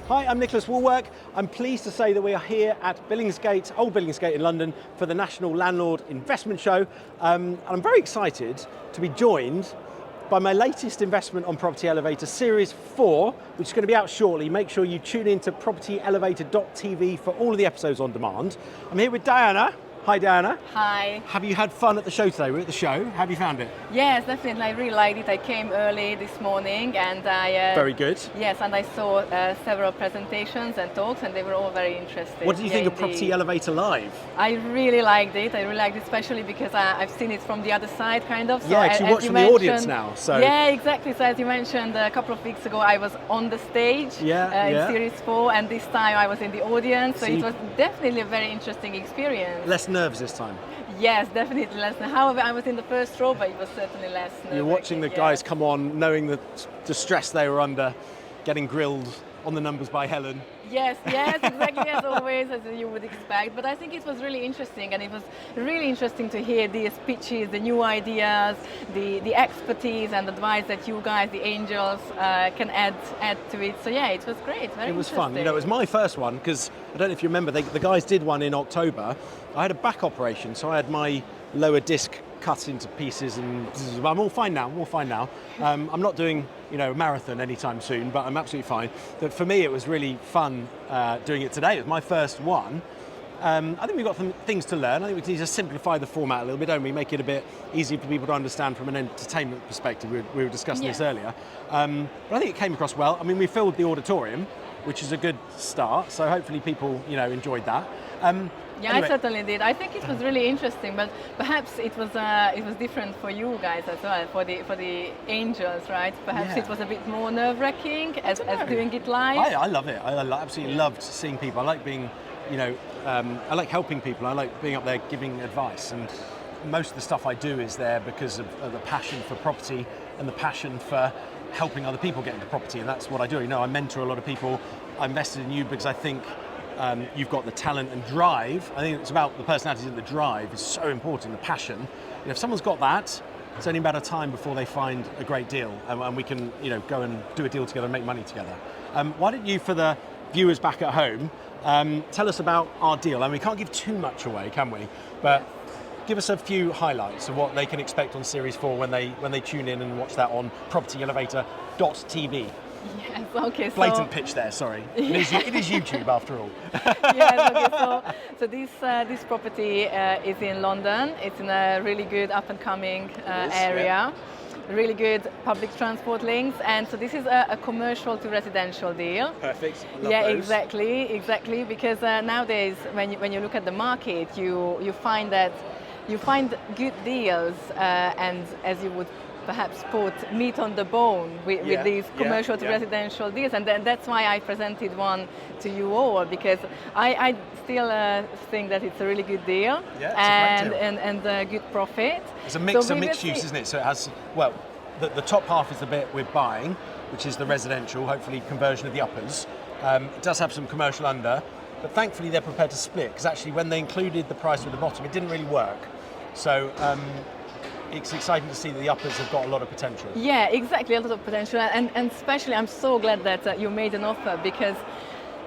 Hi, I'm Nicholas Woolwork. I'm pleased to say that we are here at Billingsgate, Old Billingsgate in London, for the National Landlord Investment Show. And I'm very excited to be joined by my latest investment on Property Elevator, Series 4, which is going to be out shortly. Make sure you tune in to PropertyElevator.tv for all of the episodes on demand. I'm here with Diana. Hi, Diana. Hi. Have you had fun at the show today? We're at the show. How have you found it? Yes, definitely. I really liked it. I came early this morning and I... Very good. Yes, and I saw several presentations and talks and they were all very interesting. What did you think of Property Elevator Live? I really liked it. I really liked it, especially because I've seen it from the other side, kind of. So yeah, because you watch from the audience now. So. Yeah, exactly. So as you mentioned a couple of weeks ago, I was on the stage in Series 4, and this time I was in the audience. So it was definitely a very interesting experience. Less nerves this time. Yes, definitely less. However, I was in the first row, but it was certainly less nerve-wracking. You're watching the guys come on, knowing the stress they were under, getting grilled on the numbers by Helen. Yes, exactly, as always, as you would expect. But I think it was really interesting, and it was really interesting to hear these pitches, the new ideas, the expertise and advice that you guys, the angels, can add to it. So yeah, it was great, very interesting. It was fun. You know, it was my first one, because I don't know if you remember, the guys did one in October. I had a back operation, so I had my lower disc cut into pieces, and I'm all fine now. I'm not doing a marathon anytime soon, but I'm absolutely fine. But for me, it was really fun doing it today. It was my first one. I think we've got some things to learn. I think we need to simplify the format a little bit, don't we? Make it a bit easier for people to understand from an entertainment perspective. We were discussing this earlier. But I think it came across well. I mean, we filled the auditorium, which is a good start. So hopefully people, enjoyed that. Yeah, anyway. I certainly did. I think it was really interesting, but perhaps it was different for you guys as well, for the angels, right? Perhaps it was a bit more nerve-wracking as doing it live. I love it. I absolutely loved seeing people. I like being, I like helping people. I like being up there giving advice, and most of the stuff I do is there because of the passion for property and the passion for helping other people get into property, and that's what I do. I mentor a lot of people. I invested in you because I think you've got the talent and drive. I think it's about the personality and the drive is so important, the passion. If someone's got that, it's only a matter of time before they find a great deal, and we can go and do a deal together and make money together. Why don't you, for the viewers back at home, tell us about our deal? And we can't give too much away, can we? But give us a few highlights of what they can expect on Series 4 when they tune in and watch that on PropertyElevator.tv. Yes, okay. Blatant pitch there, sorry. It is YouTube after all. Yes, okay. So this property is in London. It's in a really good up-and-coming area. Really good public transport links, and so this is a commercial to residential deal. Perfect. I love those. Exactly. Because nowadays, when you look at the market, you find good deals, and as you would perhaps put meat on the bone with these commercial to residential deals, and that's why I presented one to you all, because I still think that it's a really good deal, and a good profit. It's a mixed use, isn't it? So it has, well, the top half is the bit we're buying, which is the residential, hopefully conversion of the uppers. It does have some commercial under, but thankfully they're prepared to split, because actually when they included the price with the bottom, it didn't really work. So it's exciting to see that the uppers have got a lot of potential. Yeah, exactly, a lot of potential, and especially I'm so glad that you made an offer, because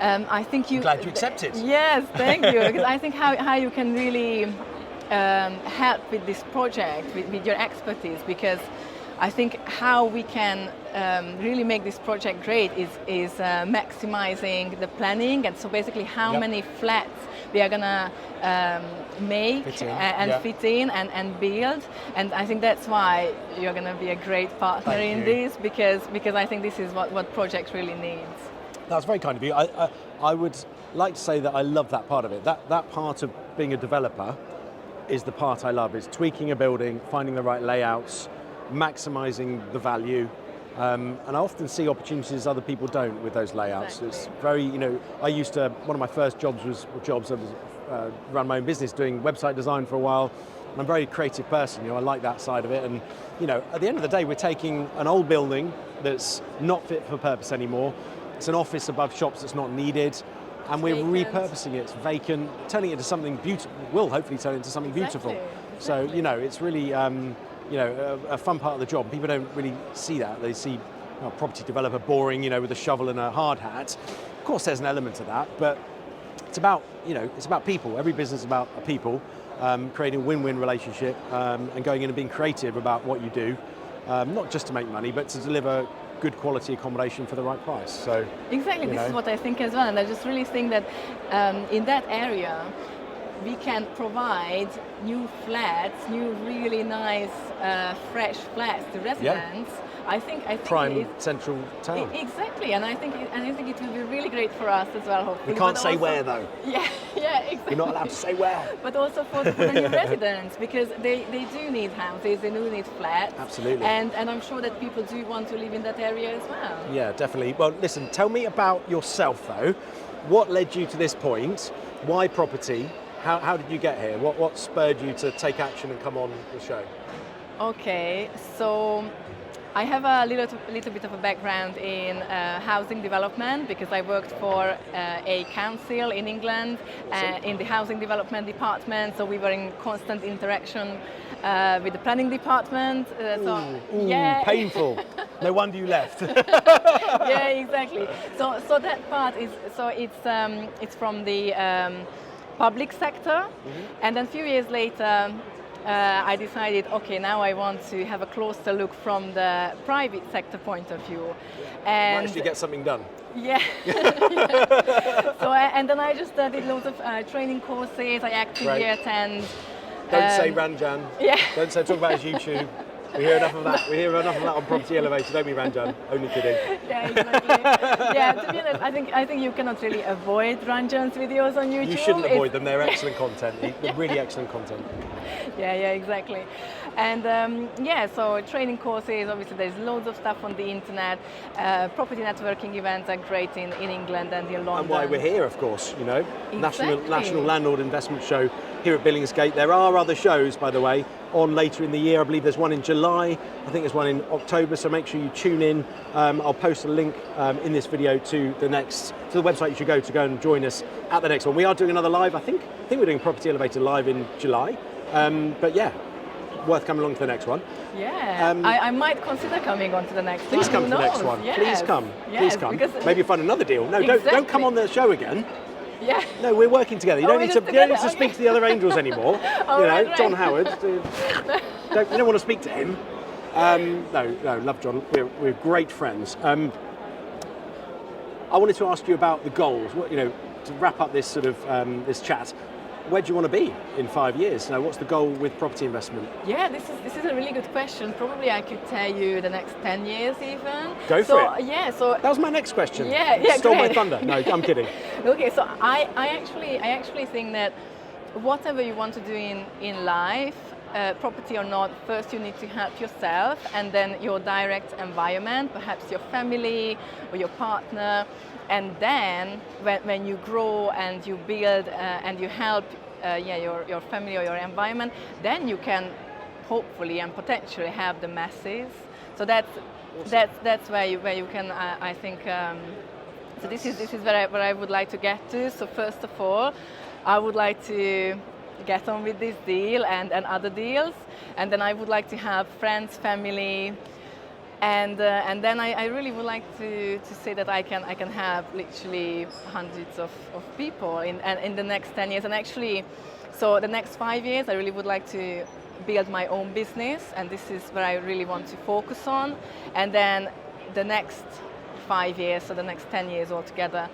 I think you... I'm glad you accepted. Yes, thank you, because I think how you can really help with this project, with your expertise, because I think how we can really make this project great is maximizing the planning, and so basically how many flats we are going to make fit in and build. And I think that's why you're going to be a great partner in this, because I think this is what project really needs. That's very kind of you. I would like to say that I love that part of it. That part of being a developer is the part I love, is tweaking a building, finding the right layouts, maximizing the value, and I often see opportunities other people don't with those layouts. Exactly. It's very, I used to, one of my first jobs was run my own business doing website design for a while, and I'm a very creative person, I like that side of it, and at the end of the day we're taking an old building that's not fit for purpose anymore, it's an office above shops that's not needed, and we're repurposing it, it's vacant, turning it into something beautiful, we'll hopefully turn it into something beautiful. So, it's really, a fun part of the job. People don't really see that. They see property developer, boring, with a shovel and a hard hat. Of course, there's an element to that, but it's about, it's about people. Every business is about people, creating a win-win relationship, and going in and being creative about what you do, not just to make money, but to deliver good quality accommodation for the right price. So exactly, this is what I think as well, and I just really think that in that area we can provide new flats, new really nice fresh flats to residents. Yeah. I think prime central town. Exactly, and I think it will be really great for us as well. Hopefully, we can't say where though. Yeah, exactly. You're not allowed to say where. But also for the new residents, because they do need houses, they do need flats. Absolutely. And I'm sure that people do want to live in that area as well. Yeah, definitely. Well, listen, tell me about yourself though. What led you to this point? Why property? How did you get here? What spurred you to take action and come on the show? Okay, so I have a little bit of a background in housing development, because I worked for a council in England in the housing development department, so we were in constant interaction with the planning department. Yeah. Painful. No wonder you left. Yeah, exactly. So that part is, it's from the public sector, and then a few years later I decided, okay, now I want to have a closer look from the private sector point of view. And actually get something done. Yeah. Yeah. So and then I just did loads of training courses. I actively attend. Don't say Ranjan. Yeah. Don't say, talk about his YouTube. We hear enough of that. We hear enough of that on PropertyElevator, don't we, Ranjan? Only kidding. Yeah, exactly. Yeah, to be honest, I think you cannot really avoid Ranjan's videos on YouTube. You shouldn't avoid them. They're excellent content. They're really excellent content. Yeah, exactly. And so training courses, obviously there's loads of stuff on the internet. Property networking events are great in England and in London. And why we're here, of course, Exactly. National Landlord Investment Show here at Billingsgate. There are other shows, by the way, on later in the year. I believe there's one in July. I think there's one in October, so make sure you tune in. I'll post a link in this video to the website you should go to and join us at the next one. We are doing another live, I think we're doing PropertyElevator live in July. But yeah, worth coming along to the next one. Yeah, I might consider coming on to the next one. Please come to the next one. Yes. Please come. Yes, Please come. because Maybe find another deal. No, exactly. don't come on the show again. Yeah. No, we're working together. You don't need to okay. speak to the other angels anymore. Right. John Howard. You don't want to speak to him. No, love John. We're great friends. I wanted to ask you about the goals. To wrap up this sort of this chat. Where do you want to be in 5 years? What's the goal with property investment? Yeah, this is a really good question. Probably I could tell you the next 10 years even. Go for it. Yeah, so that was my next question. Yeah, Stole great. my thunder. No, I'm kidding. Okay, so I actually think that whatever you want to do in life, property or not, first you need to help yourself, and then your direct environment, perhaps your family or your partner. And then when you grow and you build and you help your family or your environment, then you can hopefully and potentially help the masses. So that's where you can I think. So this is where I would like to get to. So first of all, I would like to get on with this deal and other deals, and then I would like to help friends, family. And then I really would like to say that I can help literally hundreds of people in the next 10 years. And actually, so the next 5 years, I really would like to build my own business, and this is where I really want to focus on. And then the next 5 years, so the next 10 years altogether.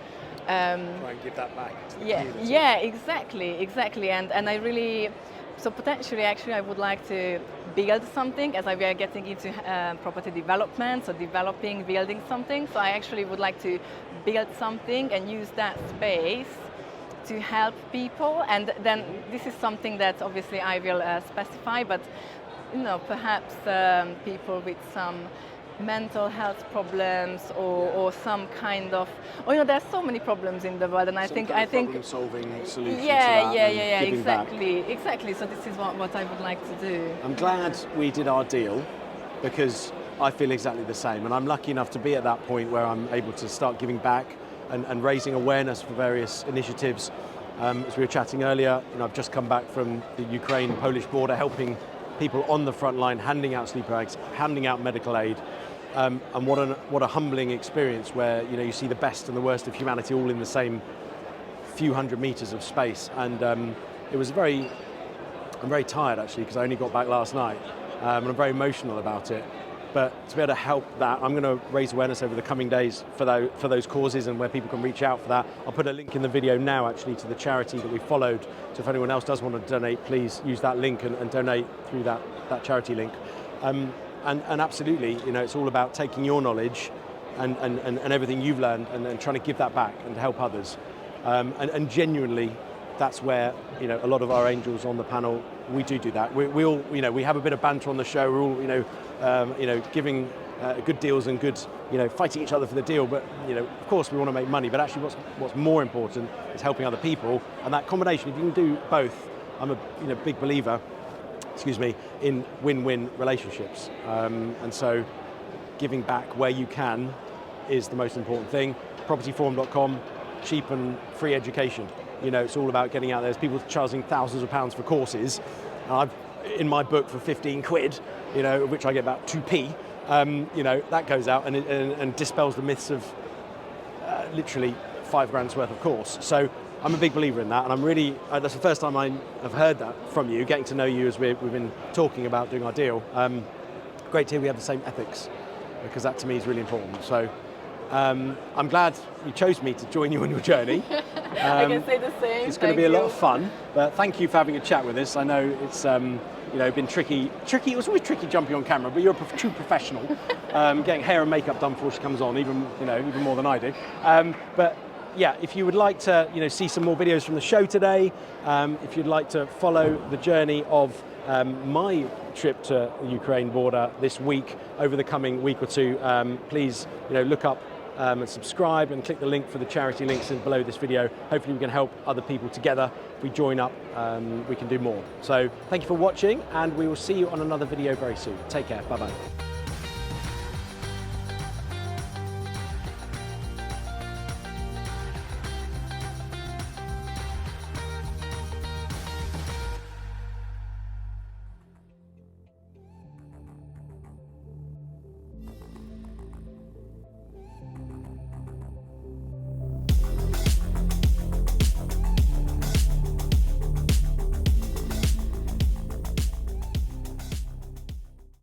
Try and give that back to the community. Yeah, exactly. And I really, so potentially actually I would like to build something, as we are getting into property development, so developing, building something. So I actually would like to build something and use that space to help people. And then this is something that obviously I will specify, but perhaps people with some mental health problems or some kind of, there's so many problems in the world, and I think problem-solving solution. Yeah, exactly. So this is what I would like to do. I'm glad we did our deal, because I feel exactly the same, and I'm lucky enough to be at that point where I'm able to start giving back and raising awareness for various initiatives. As we were chatting earlier, I've just come back from the Ukraine-Polish border, helping people on the front line, handing out sleeper bags, handing out medical aid. And what a humbling experience where you see the best and the worst of humanity all in the same few hundred meters of space. And it was I'm very tired actually because I only got back last night, and I'm very emotional about it. But to be able to help that, I'm going to raise awareness over the coming days for those causes and where people can reach out for that. I'll put a link in the video now actually to the charity that we followed. So if anyone else does want to donate, please use that link and donate through that charity link. And absolutely, it's all about taking your knowledge and everything you've learned and trying to give that back and to help others. And genuinely, that's where a lot of our angels on the panel, we do that. We all we have a bit of banter on the show. We're all giving good deals and good fighting each other for the deal. But of course we want to make money. But actually, what's more important is helping other people. And that combination, if you can do both, I'm a big believer. In win-win relationships. And so giving back where you can is the most important thing. Propertyforum.com, cheap and free education. It's all about getting out there. There's people charging thousands of pounds for courses. I've, in my book for 15 quid, which I get about 2p, that goes out and dispels the myths of literally £5 worth of course. So I'm a big believer in that, and I'm really, that's the first time I have heard that from you, getting to know you as we've been talking about doing our deal. Great to hear we have the same ethics, because that to me is really important. So I'm glad you chose me to join you on your journey. I can say the same. It's going to be a lot of fun, but thank you for having a chat with us. I know it's been tricky. It was always tricky jumping on camera, but you're a true professional. Getting hair and makeup done before she comes on, even more than I do. But yeah, if you would like to see some more videos from the show today, if you'd like to follow the journey of my trip to the Ukraine border this week, over the coming week or two, please look up and subscribe and click the link for the charity links below this video. Hopefully we can help other people together. If we join up, we can do more. So thank you for watching, and we will see you on another video very soon. Take care, bye-bye.